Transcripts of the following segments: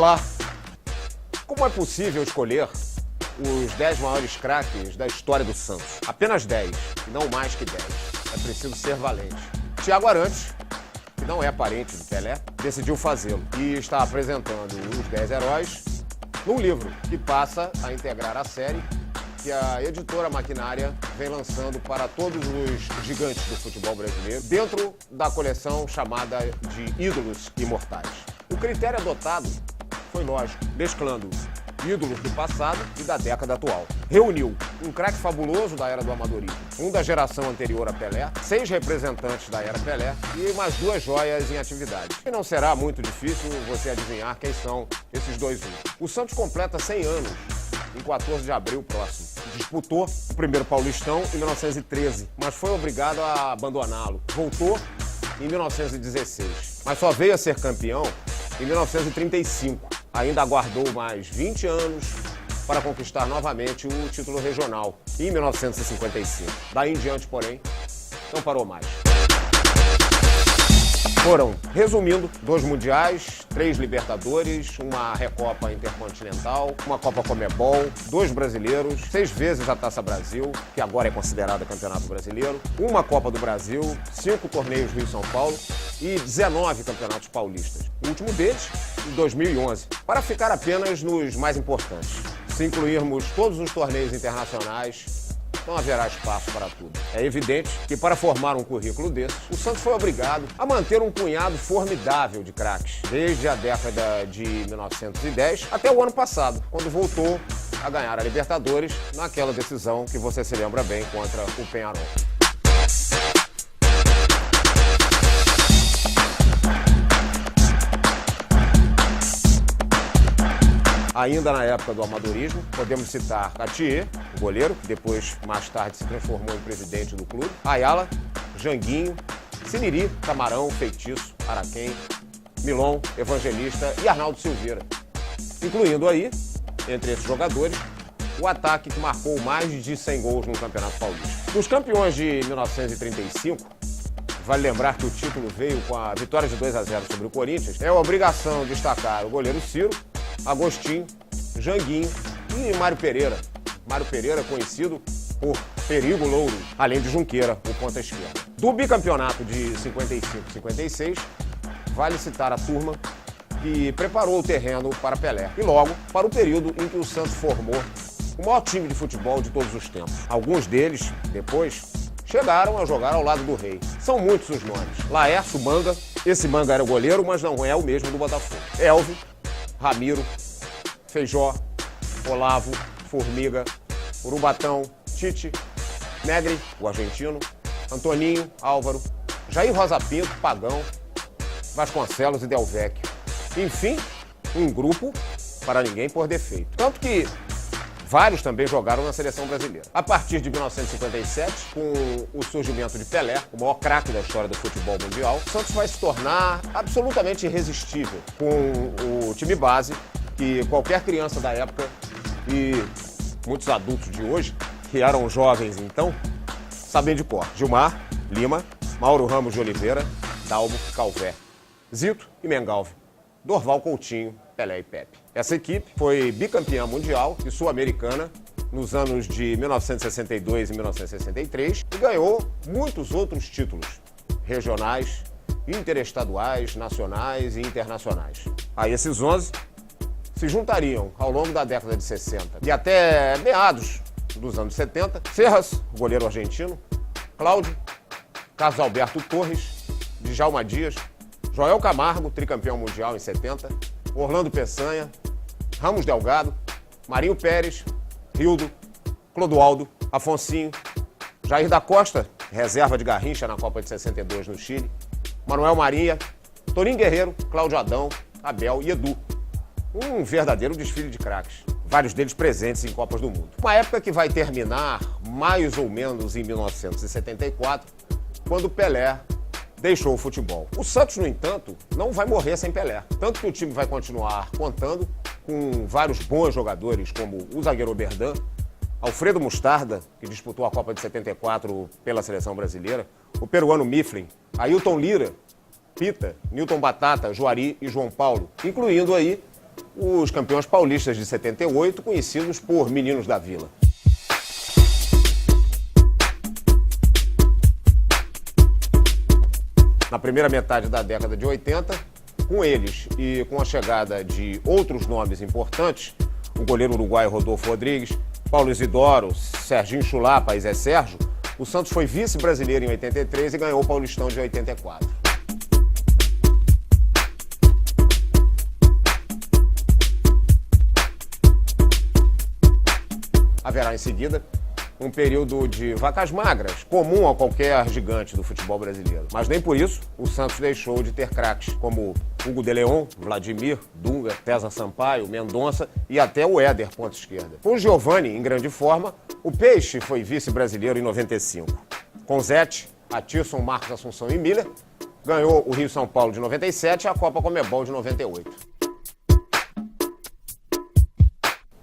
Olá! Como é possível escolher os 10 maiores craques da história do Santos? Apenas 10, e não mais que 10. É preciso ser valente. Thiago Arantes, que não é parente de Pelé, decidiu fazê-lo e está apresentando os 10 heróis num livro que passa a integrar a série que a editora Maquinária vem lançando para todos os gigantes do futebol brasileiro, dentro da coleção chamada de Ídolos Imortais. O critério adotado foi lógico, mesclando ídolos do passado e da década atual. Reuniu um craque fabuloso da era do amadorismo, um da geração anterior a Pelé, 6 representantes da era Pelé e mais 2 joias em atividade. E não será muito difícil você adivinhar quem são esses dois últimos. O Santos completa 100 anos em 14 de abril próximo. Disputou o primeiro Paulistão em 1913, mas foi obrigado a abandoná-lo. Voltou em 1916, mas só veio a ser campeão em 1935. Ainda aguardou mais 20 anos para conquistar novamente o título regional, em 1955. Daí em diante, porém, não parou mais. Foram, resumindo, 2 mundiais, 3 Libertadores, uma Recopa Intercontinental, uma Copa Comebol, 2 brasileiros, 6 vezes a Taça Brasil, que agora é considerada Campeonato Brasileiro, uma Copa do Brasil, 5 torneios Rio-São Paulo e 19 campeonatos paulistas. O último deles, em 2011, para ficar apenas nos mais importantes. Se incluirmos todos os torneios internacionais, não haverá espaço para tudo. É evidente que para formar um currículo desse, o Santos foi obrigado a manter um punhado formidável de craques, desde a década de 1910 até o ano passado, quando voltou a ganhar a Libertadores naquela decisão que você se lembra bem contra o Peñarol. Ainda na época do amadorismo, podemos citar Catier, o goleiro, que depois, mais tarde, se transformou em presidente do clube, Ayala, Janguinho, Siniri, Camarão, Feitiço, Araquém, Milon, Evangelista e Arnaldo Silveira. Incluindo aí, entre esses jogadores, o ataque que marcou mais de 100 gols no Campeonato Paulista. Dos campeões de 1935, vale lembrar que o título veio com a vitória de 2-0 sobre o Corinthians, é obrigação destacar o goleiro Ciro, Agostinho, Janguinho e Mário Pereira. Mário Pereira conhecido por Perigo Louro, além de Junqueira, o ponta esquerda. Do bicampeonato de 55-56, vale citar a turma que preparou o terreno para Pelé e logo para o período em que o Santos formou o maior time de futebol de todos os tempos. Alguns deles, depois, chegaram a jogar ao lado do Rei. São muitos os nomes. Laércio, Manga, esse Manga era o goleiro, mas não é o mesmo do Botafogo. Elvio, Ramiro, Feijó, Olavo, Formiga, Urubatão, Tite, Negri, o argentino, Antoninho, Álvaro, Jair Rosa Pinto, Pagão, Vasconcelos e Del Vecchio. Enfim, um grupo para ninguém por defeito. Tanto que vários também jogaram na seleção brasileira. A partir de 1957, com o surgimento de Pelé, o maior craque da história do futebol mundial, o Santos vai se tornar absolutamente irresistível com o time base que qualquer criança da época e muitos adultos de hoje, que eram jovens então, sabem de cor. Gilmar, Lima, Mauro Ramos de Oliveira, Dalmo, Calvé, Zito e Mengalvio, Dorval Coutinho, Pelé e Pepe. Essa equipe foi bicampeã mundial e sul-americana nos anos de 1962 e 1963 e ganhou muitos outros títulos regionais, interestaduais, nacionais e internacionais. A esses 11 se juntariam ao longo da década de 60 e até meados dos anos 70, Serras, goleiro argentino, Cláudio, Carlos Alberto Torres, Djalma Dias, Joel Camargo, tricampeão mundial em 70, Orlando Peçanha, Ramos Delgado, Marinho Pérez, Rildo, Clodoaldo, Afonsinho, Jair da Costa, reserva de Garrincha na Copa de 62 no Chile, Manuel Maria, Toninho Guerreiro, Cláudio Adão, Abel e Edu. Um verdadeiro desfile de craques, vários deles presentes em Copas do Mundo. Uma época que vai terminar mais ou menos em 1974, quando Pelé deixou o futebol. O Santos, no entanto, não vai morrer sem Pelé. Tanto que o time vai continuar contando com vários bons jogadores, como o zagueiro Oberdan, Alfredo Mostarda, que disputou a Copa de 74 pela seleção brasileira, o peruano Mifflin, Ailton Lira, Pita, Newton Batata, Juari e João Paulo, incluindo aí os campeões paulistas de 78, conhecidos por Meninos da Vila. Na primeira metade da década de 80, com eles e com a chegada de outros nomes importantes, o goleiro uruguaio Rodolfo Rodrigues, Paulo Isidoro, Serginho Chulapa e Zé Sérgio, o Santos foi vice-brasileiro em 83 e ganhou o Paulistão de 84. Haverá em seguida um período de vacas magras, comum a qualquer gigante do futebol brasileiro. Mas nem por isso o Santos deixou de ter craques como Hugo de Leon, Vladimir, Dunga, César Sampaio, Mendonça e até o Éder, ponta esquerda. Com Giovani em grande forma, o Peixe foi vice-brasileiro em 95. Com Zete, Atisson, Marcos Assunção e Miller, ganhou o Rio-São Paulo de 97 e a Copa Conmebol de 98.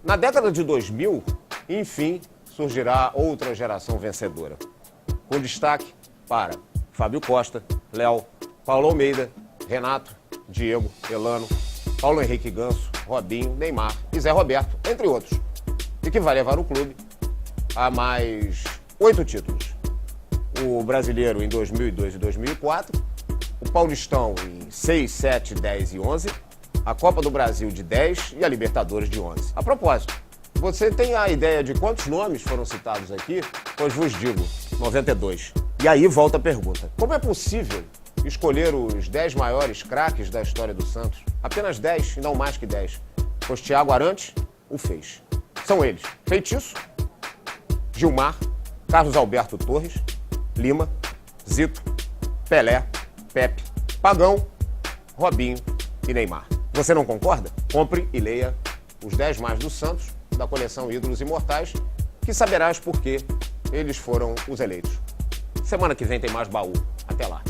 Na década de 2000, enfim, surgirá outra geração vencedora, com destaque para Fábio Costa, Léo, Paulo Almeida, Renato, Diego, Elano, Paulo Henrique Ganso, Robinho, Neymar e Zé Roberto, entre outros, e que vai levar o clube a mais 8 títulos. O Brasileiro em 2002 e 2004, o Paulistão em 6, 7, 10 e 11, a Copa do Brasil de 10 e a Libertadores de 11. A propósito, você tem a ideia de quantos nomes foram citados aqui? Pois vos digo, 92. E aí volta a pergunta. Como é possível escolher os 10 maiores craques da história do Santos? Apenas 10 e não mais que 10. Pois Thiago Arantes o fez. São eles: Feitiço, Gilmar, Carlos Alberto Torres, Lima, Zito, Pelé, Pepe, Pagão, Robinho e Neymar. Você não concorda? Compre e leia os 10 mais do Santos, da coleção Ídolos Imortais, que saberás por que eles foram os eleitos. Semana que vem tem mais baú. Até lá.